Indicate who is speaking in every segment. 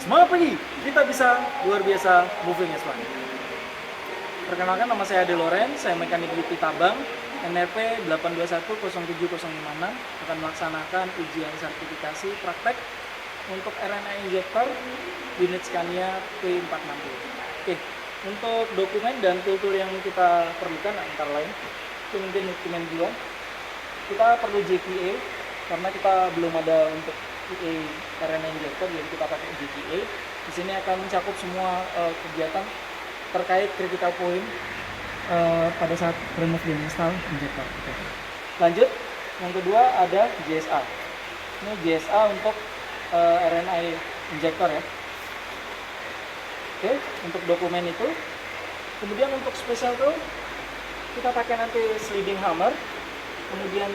Speaker 1: Semangat pagi, kita bisa luar biasa moving as one. Perkenalkan, nama saya Ade Loren, saya mekanik di Tabang, NRP 8210756 akan melaksanakan ujian sertifikasi praktek untuk RNA injector unit Scania P460. Oke, untuk dokumen dan tool yang kita perlukan antara lain, itu mungkin dokumen 2. Kita perlu JPA karena kita belum ada untuk RNA injector, jadi kita pakai JPA. Di sini akan mencakup semua kegiatan terkait critical point pada saat remove dan install injector. Oke. Lanjut, yang kedua ada JSA. Ini JSA untuk RNA injector ya. Oke, untuk dokumen itu. Kemudian untuk special tool kita pakai nanti sliding hammer. Kemudian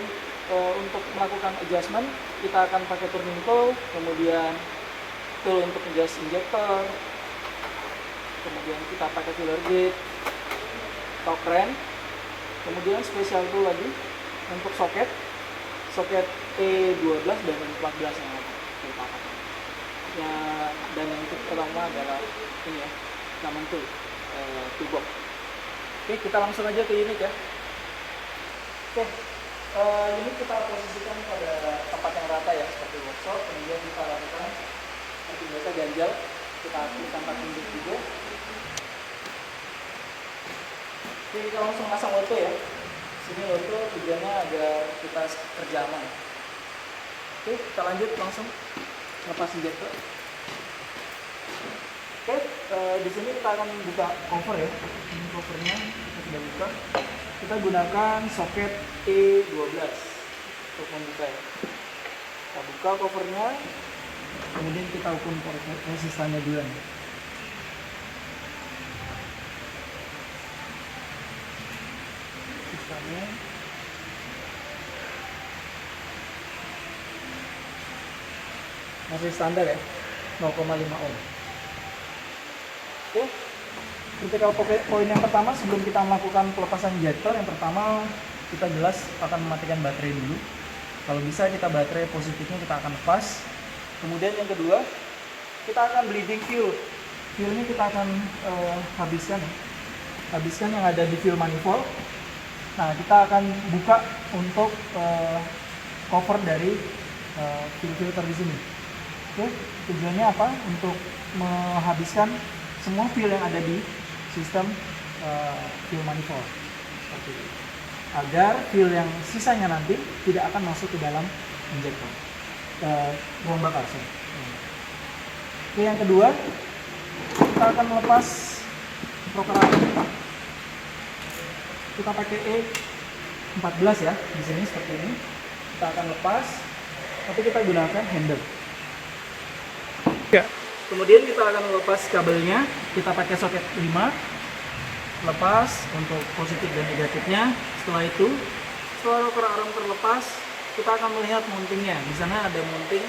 Speaker 1: untuk melakukan adjustment kita akan pakai turning tool, kemudian tool untuk adjust injector, kemudian kita pakai filler gate, torque wrench, kemudian special tool lagi untuk soket E12 dan E14 yang kita pakai. Ya, dan yang pertama adalah ini ya, common tool, toolbox. Oke, kita langsung aja ke unit ya. Oke, unit kita posisikan pada tempat yang rata ya, seperti workshop. Kemudian kita lakukan seperti biasa ganjal, kita aktifkan tunjuk juga. Oke, kita langsung pasang auto ya. Sini auto tujuannya agar kita kerja aman. Oke, kita lanjut langsung lepas injector. Oke, di sini kita akan buka cover ya. Ini covernya kita sudah buka. Kita gunakan soket E12 untuk membuka ya. Kita buka covernya, kemudian kita ukur resistannya dulu. Resistannya masih standar ya, 0,5 ohm. Oke, critical point yang pertama sebelum kita melakukan pelepasan injektor, yang pertama kita jelas akan mematikan baterai dulu. Kalau bisa kita baterai positifnya kita akan lepas. Kemudian yang kedua, kita akan bleeding fuel. Fuelnya kita akan habiskan yang ada di fuel manifold. Nah, kita akan buka untuk cover dari fuel filter di sini. Oke, tujuannya apa? Untuk menghabiskan semua fuel yang ada di sistem fuel manifold seperti ini, agar fuel yang sisanya nanti tidak akan masuk ke dalam injektor ruang bakar. Oke, yang kedua kita akan melepas rocker arm kita. Kita pakai E14 ya, di sini seperti ini. Kita akan lepas, tapi kita gunakan handle. Ya. Kemudian kita akan melepas kabelnya, kita pakai soket 5, lepas untuk positif dan negatifnya. Setelah itu, setelah rocker arm terlepas, kita akan melihat mountingnya. Di sana ada mounting,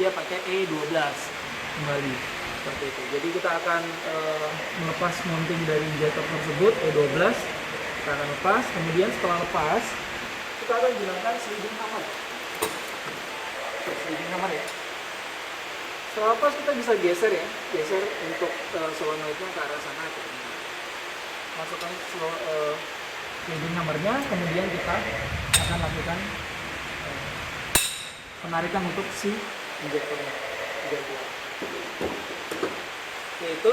Speaker 1: dia pakai E12 kembali seperti itu. Jadi kita akan melepas mounting dari injektor tersebut E12, kita akan lepas. Kemudian setelah lepas, kita akan gunakan sliding hammer. Sliding hammer ya. Setelah lepas kita bisa geser ya, geser untuk solenoidnya ke arah sana. Masukkan sliding hammernya, kemudian kita akan lakukan penarikan untuk si injektornya. Yaitu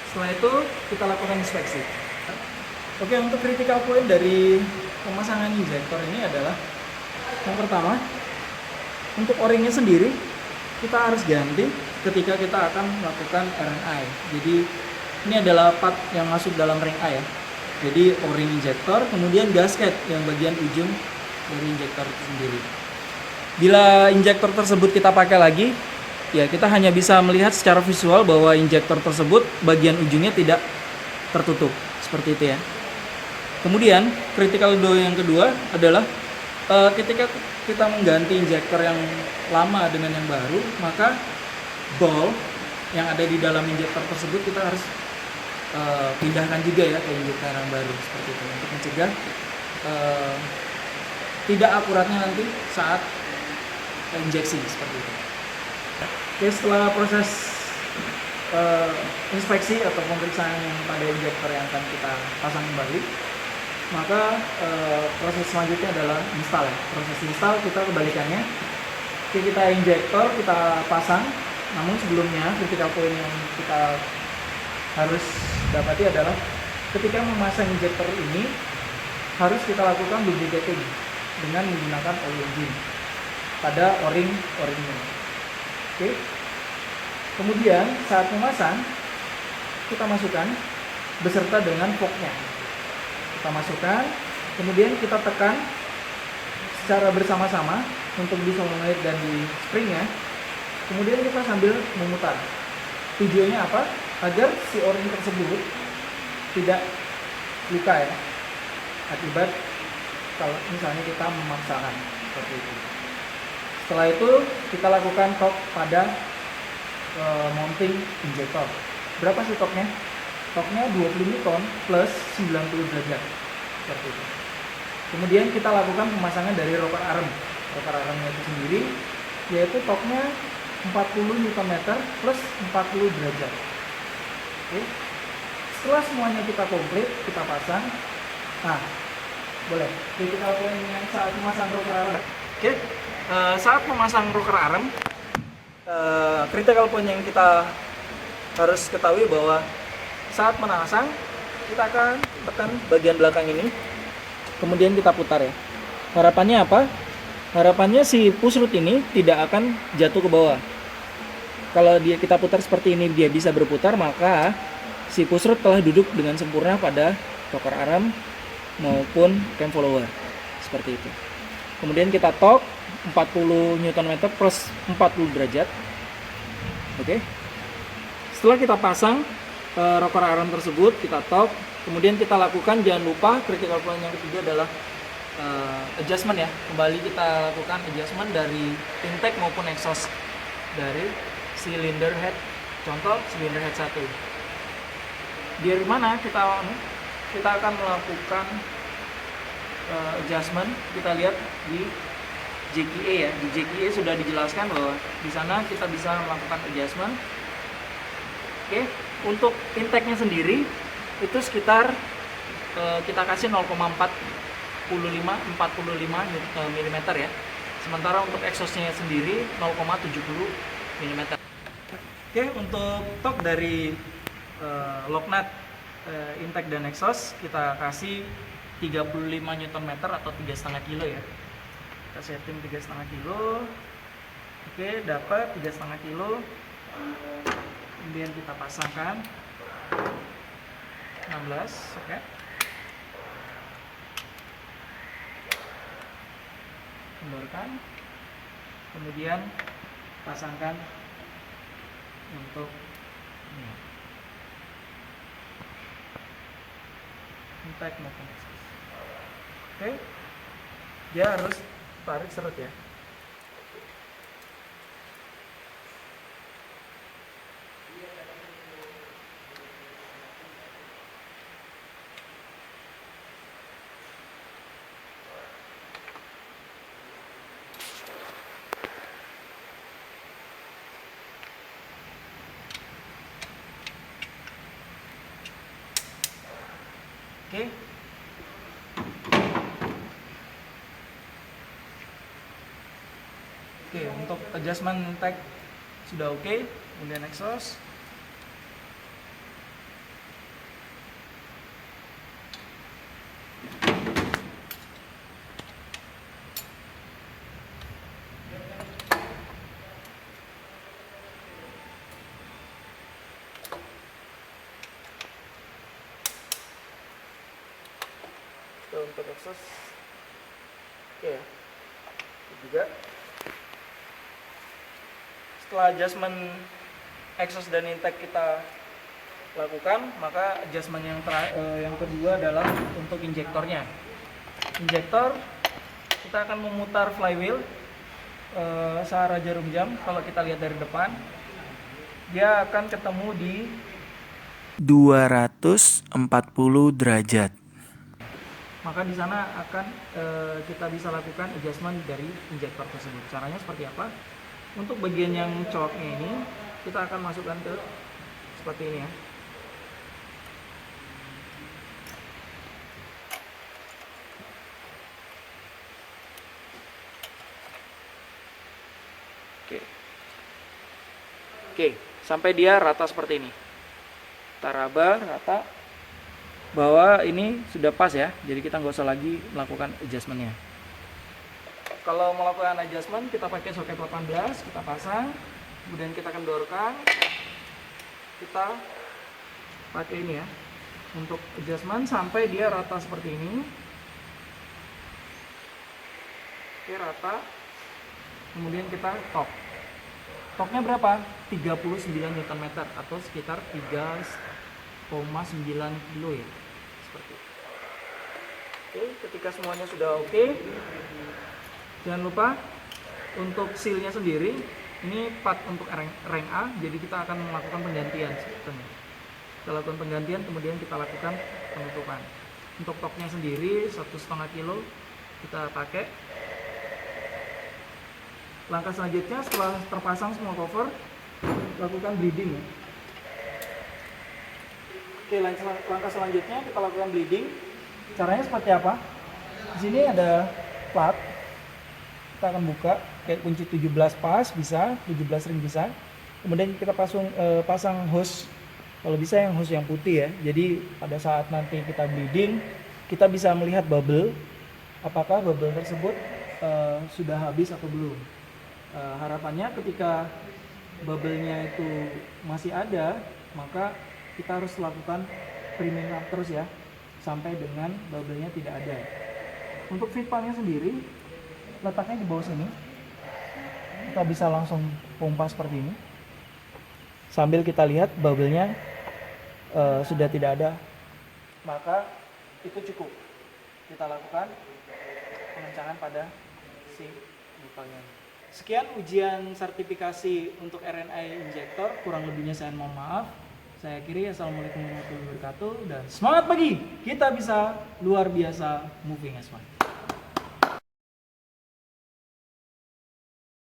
Speaker 1: setelah itu kita lakukan inspeksi. Oke, untuk critical point dari pemasangan injektor ini adalah yang pertama, untuk o-ringnya sendiri kita harus ganti ketika kita akan melakukan RNI. Jadi ini adalah part yang masuk dalam ring A ya. Jadi o-ring injektor, kemudian gasket yang bagian ujung dari injektor itu sendiri. Bila injektor tersebut kita pakai lagi, ya kita hanya bisa melihat secara visual bahwa injektor tersebut bagian ujungnya tidak tertutup seperti itu ya. Kemudian critical door yang kedua adalah ketika kita mengganti injektor yang lama dengan yang baru, maka ball yang ada di dalam injektor tersebut kita harus pindahkan juga ya ke injektor yang baru seperti itu untuk mencegah tidak akuratnya nanti saat injeksi seperti itu. Oke, setelah proses inspeksi atau pemeriksaan yang pada injektor yang akan kita pasang kembali, maka proses selanjutnya adalah install ya. Proses install kita kebalikannya. Oke, kita injektor kita pasang, namun sebelumnya critical point yang kita harus dapati adalah ketika memasang injektor ini harus kita lakukan lubricating dengan menggunakan oil engine pada o-ringnya. Oke. Kemudian saat memasang kita masukkan beserta dengan forknya. Kita masukkan, kemudian kita tekan secara bersama-sama untuk di solenoid dan di springnya. Kemudian kita sambil memutar. Tujuannya apa? Agar si o-ring tersebut tidak luka ya, akibat kalau misalnya kita memaksakan seperti itu. Setelah itu kita lakukan torque pada mounting injektor. Berapa sih torque-nya? Torque-nya 20 Newton plus 90 derajat seperti itu. Kemudian kita lakukan pemasangan dari rocker arm. Rocker armnya itu sendiri yaitu torque-nya 40 Nm plus 40 derajat. Oke. Setelah semuanya kita komplit, kita pasang. Nah, boleh. Critical point yang saat memasang rocker arm. Oke. Saat memasang rocker arm, critical point yang kita harus ketahui bahwa saat memasang kita akan tekan bagian belakang ini, kemudian kita putar ya. Harapannya apa? Harapannya si push rod ini tidak akan jatuh ke bawah. Kalau kita putar seperti ini, dia bisa berputar, maka si push rod telah duduk dengan sempurna pada rocker arm maupun cam follower seperti itu. Kemudian kita torque 40 Nm plus 40 derajat. Oke. Setelah kita pasang rocker arm tersebut, kita torque, kemudian kita lakukan, jangan lupa critical point yang ketiga adalah adjustment ya. Kembali kita lakukan adjustment dari intake maupun exhaust dari cylinder head. Contoh cylinder head 1. Dari mana kita akan melakukan adjustment? Kita lihat di JKA ya. Di JKA sudah dijelaskan bahwa di sana kita bisa melakukan adjustment. Oke, untuk intake-nya sendiri itu sekitar kita kasih 0,45 mm ya. Sementara untuk exhaust-nya sendiri 0,70 mm. Oke, untuk torque dari lock nut intake dan exhaust kita kasih 35 Nm atau 3,5 kilo ya. Kita setting 3,5 kilo. Oke, dapat 3,5 kilo. Kemudian kita pasangkan 16, oke. Kendorkan. Kemudian pasangkan untuk ini. Intake maupun exhaust. Oke. Dia harus tarik serut ya. Oke. Oke, untuk adjustment intake sudah oke. Kemudian exhaust. Untuk exhaust oke ya. Juga setelah adjustment exhaust dan intake kita lakukan, maka adjustment yang kedua adalah untuk injektornya. Injektor kita akan memutar flywheel searah jarum jam. Kalau kita lihat dari depan, dia akan ketemu di
Speaker 2: 240 derajat.
Speaker 1: Maka di sana akan kita bisa lakukan adjustment dari injektor tersebut. Caranya seperti apa? Untuk bagian yang coloknya ini kita akan masukkan ke seperti ini ya. Oke, sampai dia rata seperti ini. Kita raba rata bahwa ini sudah pas ya, jadi kita nggak usah lagi melakukan adjustmentnya. Kalau melakukan adjustment, kita pakai soket 18, kita pasang, kemudian kita kendorkan, kita pakai ini ya, untuk adjustment sampai dia rata seperti ini. Oke, rata, kemudian kita tork. Torknya berapa? 39 Nm atau sekitar 3,9 kilo ya. Seperti itu. Oke, ketika semuanya sudah oke, jangan lupa untuk sealnya sendiri, ini part untuk rank A, jadi kita akan melakukan penggantian sebetulnya. Kita lakukan penggantian, kemudian kita lakukan penutupan. Untuk torknya sendiri 1,5 kilo kita pakai. Langkah selanjutnya setelah terpasang semua cover, lakukan bleeding ya. Oke, langkah selanjutnya kita lakukan bleeding. Caranya seperti apa? Di sini ada plat. Kita akan buka kayak kunci 17 pas bisa, 17 ring bisa. Kemudian kita pasang hose. Kalau bisa yang hose yang putih ya. Jadi pada saat nanti kita bleeding, kita bisa melihat bubble. Apakah bubble tersebut sudah habis atau belum. Harapannya ketika bubble-nya itu masih ada, maka kita harus lakukan priming up terus ya, sampai dengan bubble-nya tidak ada. Untuk feed pump-nya sendiri, letaknya di bawah sini. Kita bisa langsung pompa seperti ini. Sambil kita lihat bubble-nya sudah tidak ada, maka itu cukup. Kita lakukan pengencangan pada si bubble-nya. Sekian ujian sertifikasi untuk RNA injektor, kurang lebihnya saya mohon maaf. Saya akhiri, assalamualaikum warahmatullahi wabarakatuh, dan semangat pagi, kita bisa luar biasa moving as one.